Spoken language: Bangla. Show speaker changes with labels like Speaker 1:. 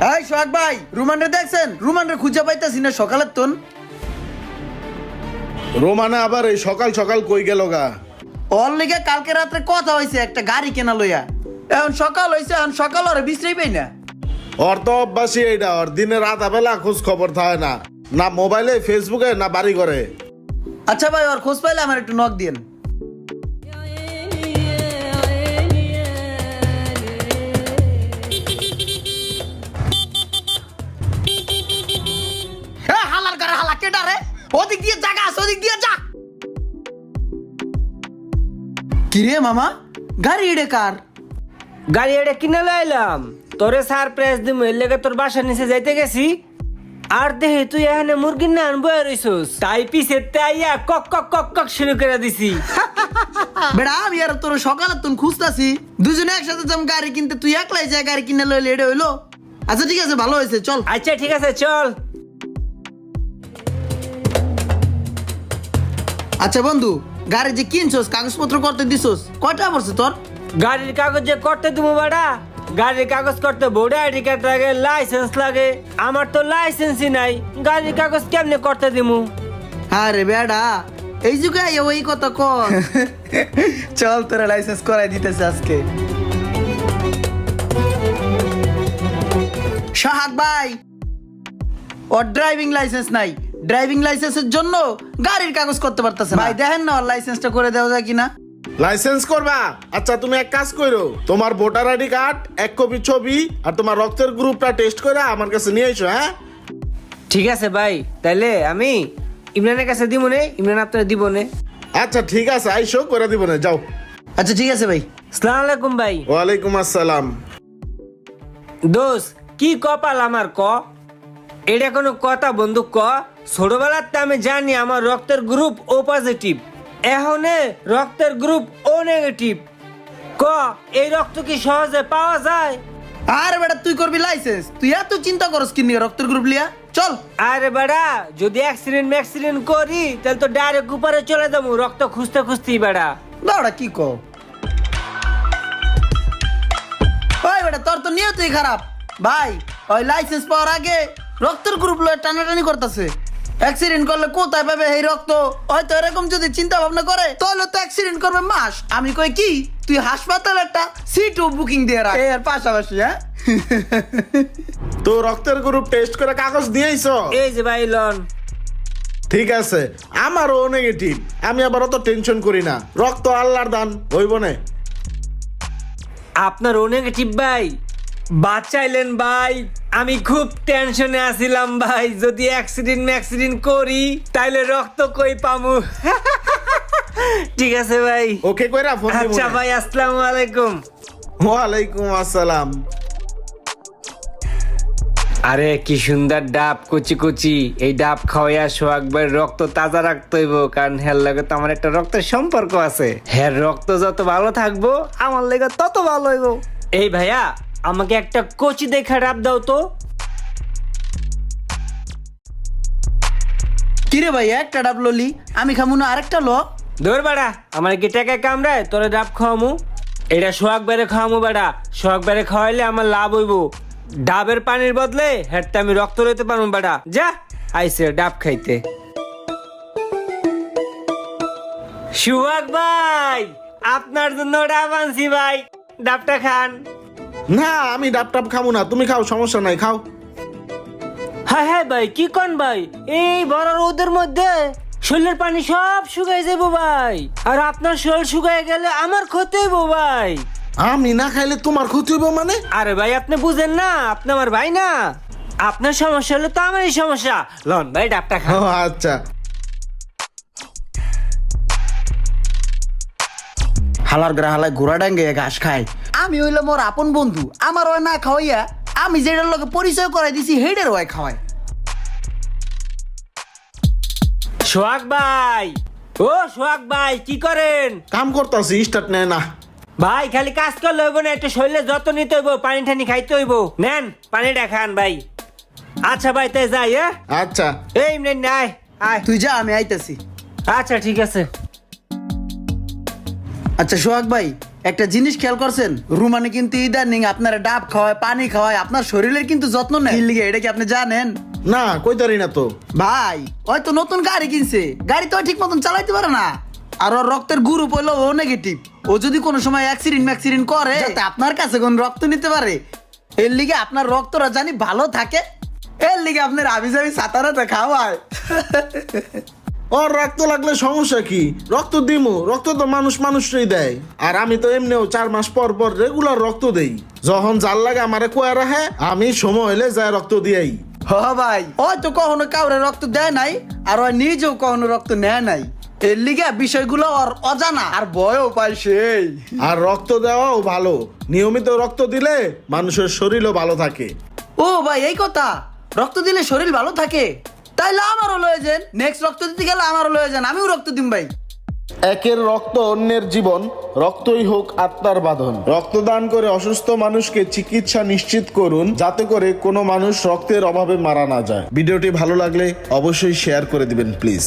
Speaker 1: এই সোহাগ ভাই, রুমানরে দেখছেন? রুমানরে খুঁজে পাইতাছি না সকালের তন।
Speaker 2: রোমানে আবার এই সকাল সকাল কই গেল গা?
Speaker 1: ওর লিগে কালকে রাত্রে কথা হয়েছে একটা গাড়ি কেনা লইয়া। এখন সকাল হয়েছে, এখন সকাল ওরে বিশ্রাই পাই না।
Speaker 2: ওর তো অভ্যাসই এইটা, ওর দিনে রাত বেলা খোঁজ খবর থাকে না, না মোবাইলে ফেসবুকে না বাড়ি ঘরে।
Speaker 1: আচ্ছা ভাই, ওর খোঁজ পাইলে আমার একটু নক দিন। হালার করে হালা কেডা রে? ওদিক দিয়ে জায়গা আছে, ওদিক দিয়ে যা। কিরে মামা, গাড়ি এড়ে কার?
Speaker 3: গাড়ি এটা কিনে লাইলাম, তোরে সারপ্রাইজ দিমু, এর লেগে তোর বাসার নিচে যাইতে গেছি। আর দেখি তুই এখানে মুরগির না বয়ে রইছস, তাই পিছে তাইয়া কক কক কক কক শুরু করে দিছি।
Speaker 1: বেড়া আমি আর তোর সকালে তুন খুঁজতাছি, দুজনে একসাথে যাম গাড়ি কিনতে, তুই একলাই যা গাড়ি কিনে লইলে এটা হইলো? আচ্ছা ঠিক আছে, ভালো হয়েছে, চল।
Speaker 3: আচ্ছা ঠিক আছে চল।
Speaker 1: আচ্ছা বন্ধু, গাড়ি যে কিনছস, কাগজপত্র করতে দিছস, কয়টা পড়ছে তোর?
Speaker 3: গাড়ির কাগজ যে করতে দিমু বাড়া, গাড়ির কাগজ করতে ভোটার আইডি কার্ড লাগে, লাইসেন্স লাগে। আমার তো লাইসেন্সই নাই, গাড়ির কাগজ কেমনে করতে দিমু?
Speaker 1: আরে বেড়া, এই যুগে ওই কথা কর। চল তোরা লাইসেন্স করাই দিতেছে আজকে। সোহাগ ভাই, ওর ড্রাইভিং লাইসেন্স নাই, ড্রাইভিং লাইসেন্সের জন্য গাড়ির কাগজ করতে পারতেছে না। ভাই দেখেন না ওর লাইসেন্সটা করে দেওয়া যায় কিনা।
Speaker 2: লাইসেন্স করবা? আচ্ছা তুমি এক কাজ করো, তোমার ভোটার আইডি কার্ড, এক কপি ছবি আর তোমার রক্তের গ্রুপটা টেস্ট করে আমার কাছে নিয়ে এসো। হ্যাঁ
Speaker 3: ঠিক আছে ভাই, তাইলে আমি ইমরানের কাছে দিব নে, ইমরান আপনার দিব নে।
Speaker 2: আচ্ছা ঠিক আছে, আইসো করে দিব না, যাও।
Speaker 1: আচ্ছা ঠিক আছে ভাই।
Speaker 3: আসসালামু আলাইকুম ভাই।
Speaker 2: ওয়ালাইকুম আসসালাম।
Speaker 3: দোষ কি কপাল আমার, ক এটা কোনো কথা বন্ধু? ক ছোটবেলাতে আমি জানি আমার রক্তের গ্রুপ ও পজিটিভ, এখন রক্তের গ্রুপ ও নেগেটিভ। ক এই রক্ত কি সহজে পাওয়া যায়?
Speaker 1: আরে বেটা, তুই করবি লাইসেন্স, তুই এত চিন্তা করস কি নিয়ে রক্তের গ্রুপ লিয়া? চল।
Speaker 3: আরে বেড়া, যদি অ্যাক্সিডেন্ট করি তাহলে তো ডাইরেক্ট উপরে চলে যাবো রক্ত খুঁজতে খুঁজতেই বেড়া।
Speaker 1: দাঁড়া কি কো? ওই বেটা, তোর তো নিয়তই খারাপ। ভাই ওই লাইসেন্স পাওয়ার আগে রক্তের গ্রুপ লয়ে টানাটানি করতেছে। অ্যাক্সিডেন্ট করলে কোথায় পাবে এই রক্ত? হয়তো এরকম যদি চিন্তা ভাবনা করে তাহলে তো অ্যাক্সিডেন্ট করবে মাস। আমি কই কি, তুই হাসপাতালে একটা সিট বুকিং দিয়ে রাখ এর পাশাপাশি। হ্যাঁ
Speaker 2: তো রক্তের গ্রুপ টেস্ট করে কাগজ দিয়ে আইছো?
Speaker 3: এই যে ভাই লন।
Speaker 2: ঠিক আছে, আমারও নেগেটিভ, আমি আবার অত টেনশন করি না, রক্ত আল্লাহর দান, হইব না।
Speaker 3: আপনার ও নেগেটিভ ভাই? বাঁচাইলেন ভাই, আমি খুব টেনশনে আছিলাম ভাই, যদি অ্যাক্সিডেন্ট করি তাইলে রক্ত কই পামু। ঠিক আছে ভাই,
Speaker 2: ওকে কইরা ফোন দিমু।
Speaker 3: আচ্ছা ভাই, আসসালামু আলাইকুম।
Speaker 2: ওয়ালাইকুম আসসালাম।
Speaker 3: আরে কি সুন্দর ডাব, কুচি কুচি, এই ডাব খাওয়াইয়া সোহাগ ভাইয়ের রক্ত তাজা রাখতে হইব, কারণ হের লাগে তো আমার একটা রক্তের সম্পর্ক আছে। হের রক্ত যত ভালো থাকবো আমার লেগে তত ভালো হইব। এই ভাইয়া, আমাকে একটা কচি দেখা ডাব দাও তো।
Speaker 1: কিরে ভাই, একটা ডাব ললি, আমি খামু না আরেকটা ল।
Speaker 3: ধর বাড়া, আমার কি টাকা কামড়ায় তোরে ডাব খাওয়ামু? এটা সোহাগ বাইরে খাওয়ামু বাড়া, সোহাগ বাইরে খাওয়াইলে আমার লাভ হইব। ডাবের পানির বদলে হেরতে আমি রক্ত লইতে পারবো বাড়া। যা আইসে ডাব খাইতে। সোহাগ ভাই, আপনার জন্য ডাব আনছি ভাই, ডাবটা খান।
Speaker 2: না আমি ডাব টাব খাবো না, তুমি খাও, সমস্যা নাই, খাও।
Speaker 3: হ্যাঁ হ্যাঁ ভাই, কি কন ভাই, এই বড় রোদের মধ্যে শরীরের পানি সব শুকাই যাবো ভাই, আর আপনার শরীর শুকাই গেলে আমার ক্ষতি হইব ভাই।
Speaker 2: আমি না খাইলে তোমার ক্ষতি হইব মানে?
Speaker 3: আরে ভাই আপনি বুঝেন না, আপনি আমার ভাই না, আপনার সমস্যা হলে তো আমারই সমস্যা। লন ভাই ডাবটা খান।
Speaker 2: ও আচ্ছা।
Speaker 1: হালার গ্রা হালায় ঘোড়া ডাঙ্গে ঘাস খায়। আমি হইলাম মোর আপন বন্ধু, আমার ওই না খাওয়াইয়া আমি যেটার লোকে পরিচয় করাই দিছি হেডের ওয়াই খাওয়ায়।
Speaker 3: সোহাগ ভাই, ও সোহাগ ভাই কি করেন?
Speaker 2: কাম করতেছি, স্টার্ট নেয় না।
Speaker 3: ভাই খালি কাজ করলে হইব না, একটু শরীরে যত্ন নিতে হইব, পানি টানি খাইতে হইব। নেন পানিটা খান ভাই। আচ্ছা ভাই তাই যাই। হ্যাঁ
Speaker 2: আচ্ছা।
Speaker 3: এই নেন আয় আয়।
Speaker 1: তুই যা, আমি আইতাছি।
Speaker 3: আচ্ছা ঠিক আছে।
Speaker 1: আচ্ছা সোহাগ ভাই, একটা জিনিস খেয়াল করছেন, রুমানে কিন্তু ইদানিং আপনার ডাব খাওয়ায়, পানি খাওয়ায়, আপনার শরীরের কিন্তু যত্ন নেয়। কি লিগে এটা কি আপনি জানেন?
Speaker 2: না, কইতারি না তো।
Speaker 1: ভাই ওই তো নতুন গাড়ি কিনছে, গাড়ি তো ঠিক মতন চালাইতে পারে না, আর ওর রক্তের গ্রুপ হলো ও নেগেটিভ। ও যদি কোনো সময় অ্যাক্সিডেন্ট করে যাতে আপনার কাছে কোন রক্ত নিতে পারে, এর লিগে আপনার রক্তটা জানি ভালো থাকে, এর লিগে আপনার আবি সাতারাতে খাওয়ায়।
Speaker 2: ওর রক্ত লাগলে সমস্যা কি? রক্ত দিমু, রক্ত তো মানুষই দেয়। আর আমি তো এমনিও 4 মাস পর পর রেগুলার রক্ত দেই। যখন জাল লাগে আমারে কয়া রাখে, আমি সময় হলে যায় রক্ত দিয়াই।
Speaker 1: হ ভাই, ওই তো কখনো কাউরে রক্ত দেয় নাই, আর ওই নিজেও কখনো রক্ত নেয় নাই, এর লিগে বিষয়গুলো ওর অজানা, আর ভয়ও পায় সেই।
Speaker 2: আর রক্ত দেওয়াও ভালো, নিয়মিত রক্ত দিলে মানুষের শরীরও ভালো থাকে।
Speaker 1: ও ভাই এই কথা, রক্ত দিলে শরীর ভালো থাকে, তাইলে আমারও লয়ে যান, নেক্সট রক্ত দিতে গেলে আমারও লয়ে যান, আমিও রক্ত দিম ভাই।
Speaker 2: একের রক্ত অন্যের জীবন, রক্তই হোক আত্মার বাঁধন। রক্তদান করে অসুস্থ মানুষকে চিকিৎসা নিশ্চিত করুন, যাতে করে কোনো মানুষ রক্তের অভাবে মারা না যায়। ভিডিওটি ভালো লাগলে অবশ্যই শেয়ার করে দিবেন প্লিজ।